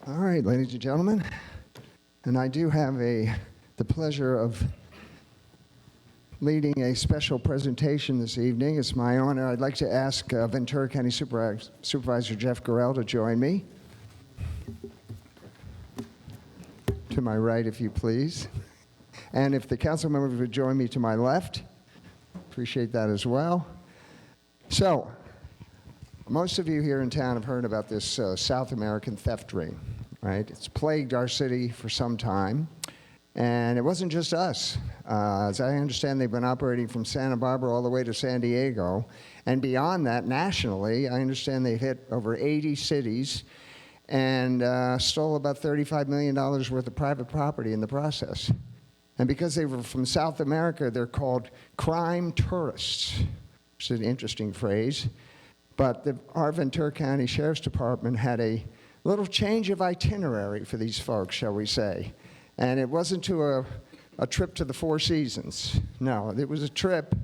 All right, ladies and gentlemen, and I do have the pleasure of leading a special presentation this evening. It's my honor. I'd like to ask Ventura County Supervisor Jeff Gorell to join me. To my right, if you please. And if the council members would join me to my left, appreciate that as well. So, most of you here in town have heard about this South American theft ring, right? It's plagued our city for some time, and it wasn't just us. As I understand, they've been operating from Santa Barbara all the way to San Diego, and beyond that, nationally, I understand they've hit over 80 cities and stole about $35 million worth of private property in the process. And because they were from South America, they're called crime tourists, which is an interesting phrase. But our Ventura County Sheriff's Department had a little change of itinerary for these folks, shall we say. And it wasn't to a trip to the Four Seasons. No, it was a trip,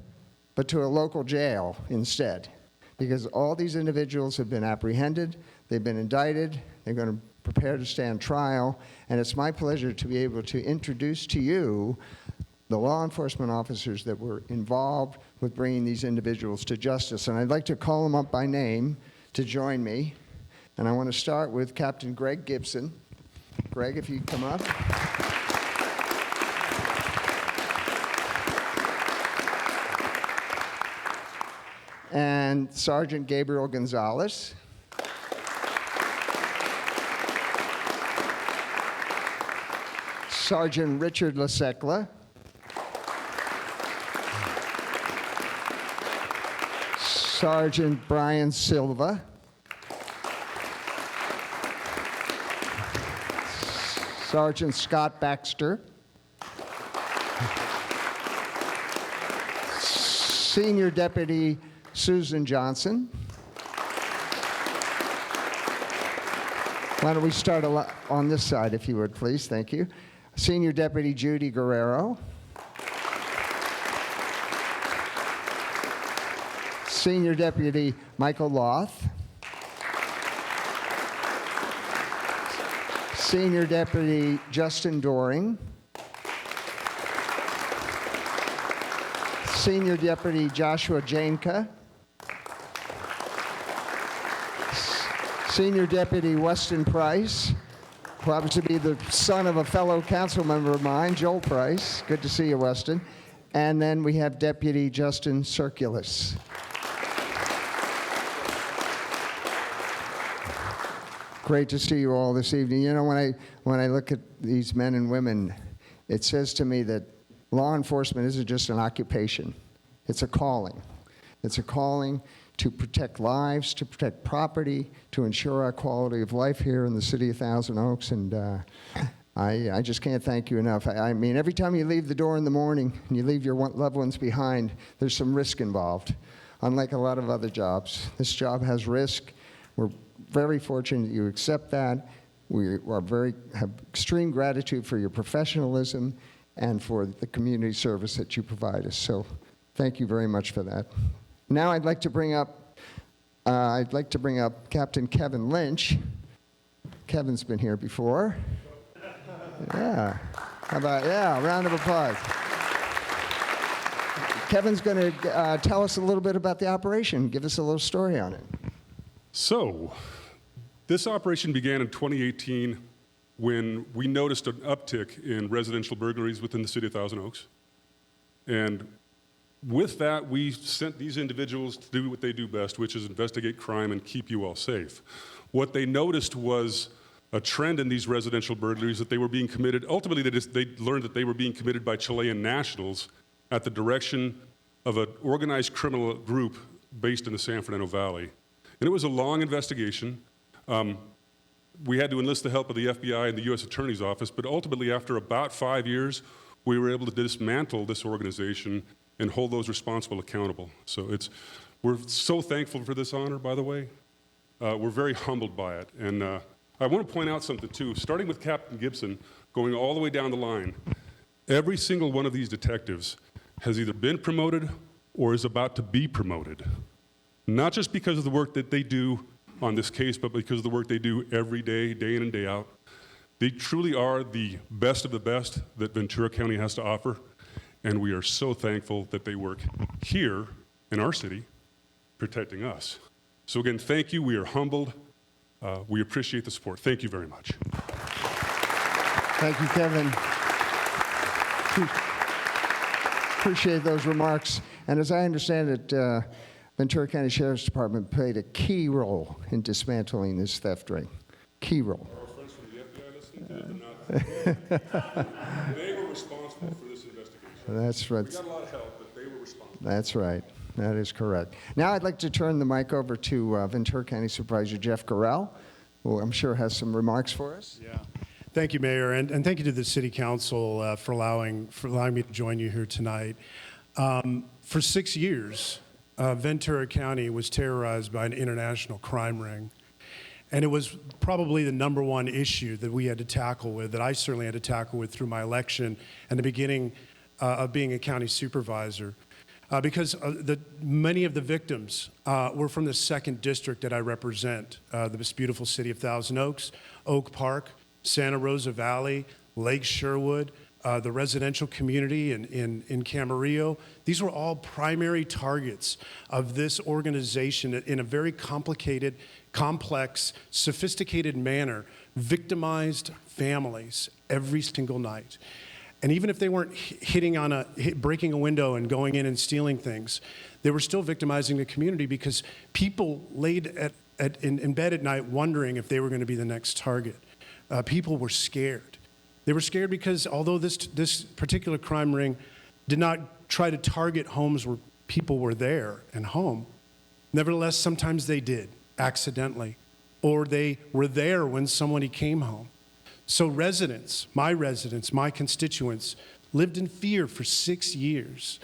but to a local jail instead. Because all these individuals have been apprehended, they've been indicted, they're going to prepare to stand trial, and it's my pleasure to be able to introduce to you the law enforcement officers that were involved with bringing these individuals to justice. And I'd like to call them up by name to join me. And I want to start with Captain Greg Gibson. Greg, if you'd come up. And Sergeant Gabriel Gonzalez. Sergeant Richard LaSecla. Sergeant Brian Silva. Sergeant Scott Baxter. Senior Deputy Susan Johnson. Why don't we start on this side, if you would, please? Thank you. Senior Deputy Judy Guerrero. Senior Deputy Michael Loth. Senior Deputy Justin Doring. Senior Deputy Joshua Janka. Senior Deputy Weston Price, who happens to be the son of a fellow council member of mine, Joel Price. Good to see you, Weston. And then we have Deputy Justin Circulus. Great to see you all this evening. You know, when I look at these men and women, it says to me that law enforcement isn't just an occupation. It's a calling. It's a calling to protect lives, to protect property, to ensure our quality of life here in the city of Thousand Oaks. And I just can't thank you enough. I mean, every time you leave the door in the morning and you leave your loved ones behind, there's some risk involved. Unlike a lot of other jobs, this job has risk. We're very fortunate that you accept that. We have extreme gratitude for your professionalism and for the community service that you provide us. So thank you very much for that. Now I'd like to bring up Captain Kevin Lynch. Kevin's been here before. Yeah. How about, yeah, a round of applause. Kevin's going to tell us a little bit about the operation, give us a little story on it. So, this operation began in 2018 when we noticed an uptick in residential burglaries within the city of Thousand Oaks. And with that, we sent these individuals to do what they do best, which is investigate crime and keep you all safe. What they noticed was a trend in these residential burglaries that they were being committed. Ultimately, they learned that they were being committed by Chilean nationals at the direction of an organized criminal group based in the San Fernando Valley. And it was a long investigation. We had to enlist the help of the FBI and the U.S. Attorney's Office, but ultimately, after about 5 years, we were able to dismantle this organization and hold those responsible accountable. So we're so thankful for this honor, by the way. We're very humbled by it. And I want to point out something, too. Starting with Captain Gibson, going all the way down the line, every single one of these detectives has either been promoted or is about to be promoted. Not just because of the work that they do on this case, but because of the work they do every day, day in and day out. They truly are the best of the best that Ventura County has to offer, and we are so thankful that they work here in our city, protecting us. So again, thank you. We are humbled. We appreciate the support. Thank you very much. Thank you, Kevin. Appreciate those remarks. And as I understand it, Ventura County Sheriff's Department played a key role in dismantling this theft ring. Key role. Our friends from the FBI listening to it, they're not. They were responsible for this investigation. That's right. We got a lot of help, but they were responsible. That's right. That is correct. Now I'd like to turn the mic over to Ventura County Supervisor Jeff Gorell, who I'm sure has some remarks for us. Yeah. Thank you, Mayor, and thank you to the City Council for allowing me to join you here tonight. For 6 years, Ventura County was terrorized by an international crime ring, and it was probably the number one issue that we had to tackle with, that I certainly had to tackle with through my election and the beginning of being a county supervisor. Because many of the victims were from the 2nd District that I represent, this beautiful city of Thousand Oaks, Oak Park, Santa Rosa Valley, Lake Sherwood, the residential community in Camarillo. These were all primary targets of this organization in a very complicated, complex, sophisticated manner, victimized families every single night. And even if they weren't breaking a window and going in and stealing things, they were still victimizing the community because people laid in bed at night wondering if they were going to be the next target. People were scared. They were scared because although this particular crime ring did not try to target homes where people were there and home, nevertheless, sometimes they did, accidentally, or they were there when somebody came home. So residents, my constituents, lived in fear for 6 years.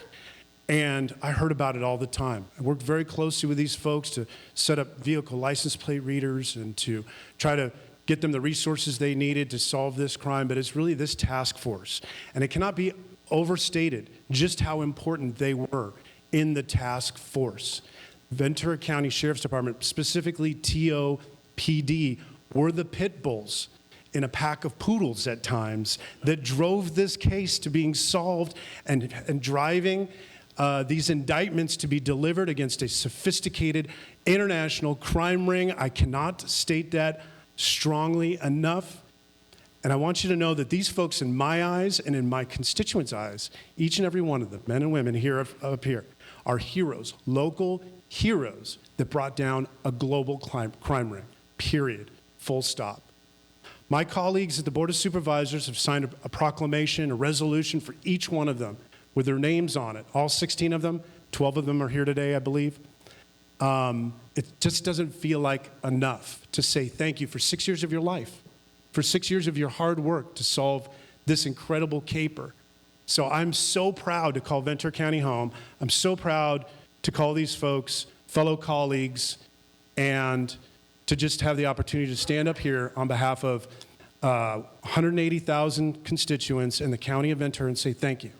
And I heard about it all the time. I worked very closely with these folks to set up vehicle license plate readers and to try to get them the resources they needed to solve this crime. But it's really this task force. And it cannot be overstated just how important they were in the task force. Ventura County Sheriff's Department, specifically TOPD, were the pit bulls in a pack of poodles at times that drove this case to being solved and driving these indictments to be delivered against a sophisticated international crime ring. I cannot state that strongly enough. And I want you to know that these folks, in my eyes and in my constituents' eyes, each and every one of them, men and women here up here, are heroes, local heroes that brought down a global crime ring, period, full stop. My colleagues at the Board of Supervisors have signed a proclamation, a resolution for each one of them with their names on it. All 16 of them, 12 of them are here today, I believe. It just doesn't feel like enough to say thank you for 6 years of your life, for 6 years of your hard work to solve this incredible caper. So I'm so proud to call Ventura County home. I'm so proud to call these folks fellow colleagues and to just have the opportunity to stand up here on behalf of 180,000 constituents in the county of Ventura and say thank you.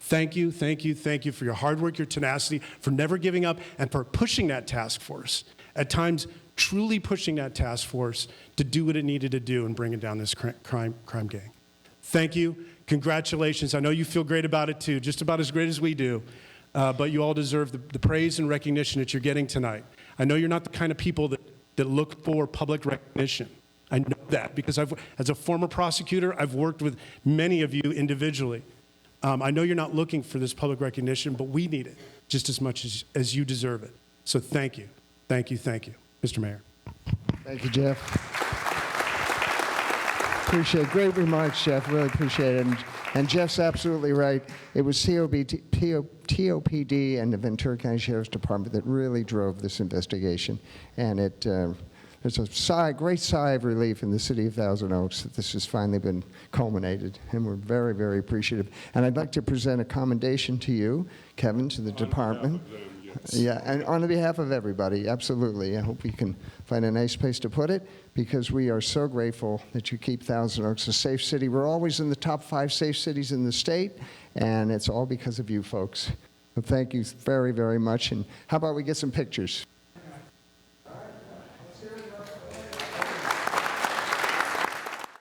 Thank you, thank you, thank you for your hard work, your tenacity, for never giving up, and for pushing that task force, at times truly pushing that task force to do what it needed to do and bringing down this crime gang. Thank you. Congratulations. I know you feel great about it too, just about as great as we do, but you all deserve the praise and recognition that you're getting tonight. I know you're not the kind of people that look for public recognition. I know that because as a former prosecutor, I've worked with many of you individually. I know you're not looking for this public recognition, but we need it just as much as you deserve it. So thank you. Thank you. Thank you. Mr. Mayor. Thank you, Jeff. Appreciate it. Great remarks, Jeff. Really appreciate it. And Jeff's absolutely right. It was TOPD and the Ventura County Sheriff's Department that really drove this investigation. And there's a great sigh of relief in the city of Thousand Oaks that this has finally been culminated. And we're very, very appreciative. And I'd like to present a commendation to you, Kevin, to the department. Yes. Yeah, and on behalf of everybody, absolutely. I hope we can find a nice place to put it because we are so grateful that you keep Thousand Oaks a safe city. We're always in the top 5 safe cities in the state, and it's all because of you folks. So thank you very, very much. And how about we get some pictures?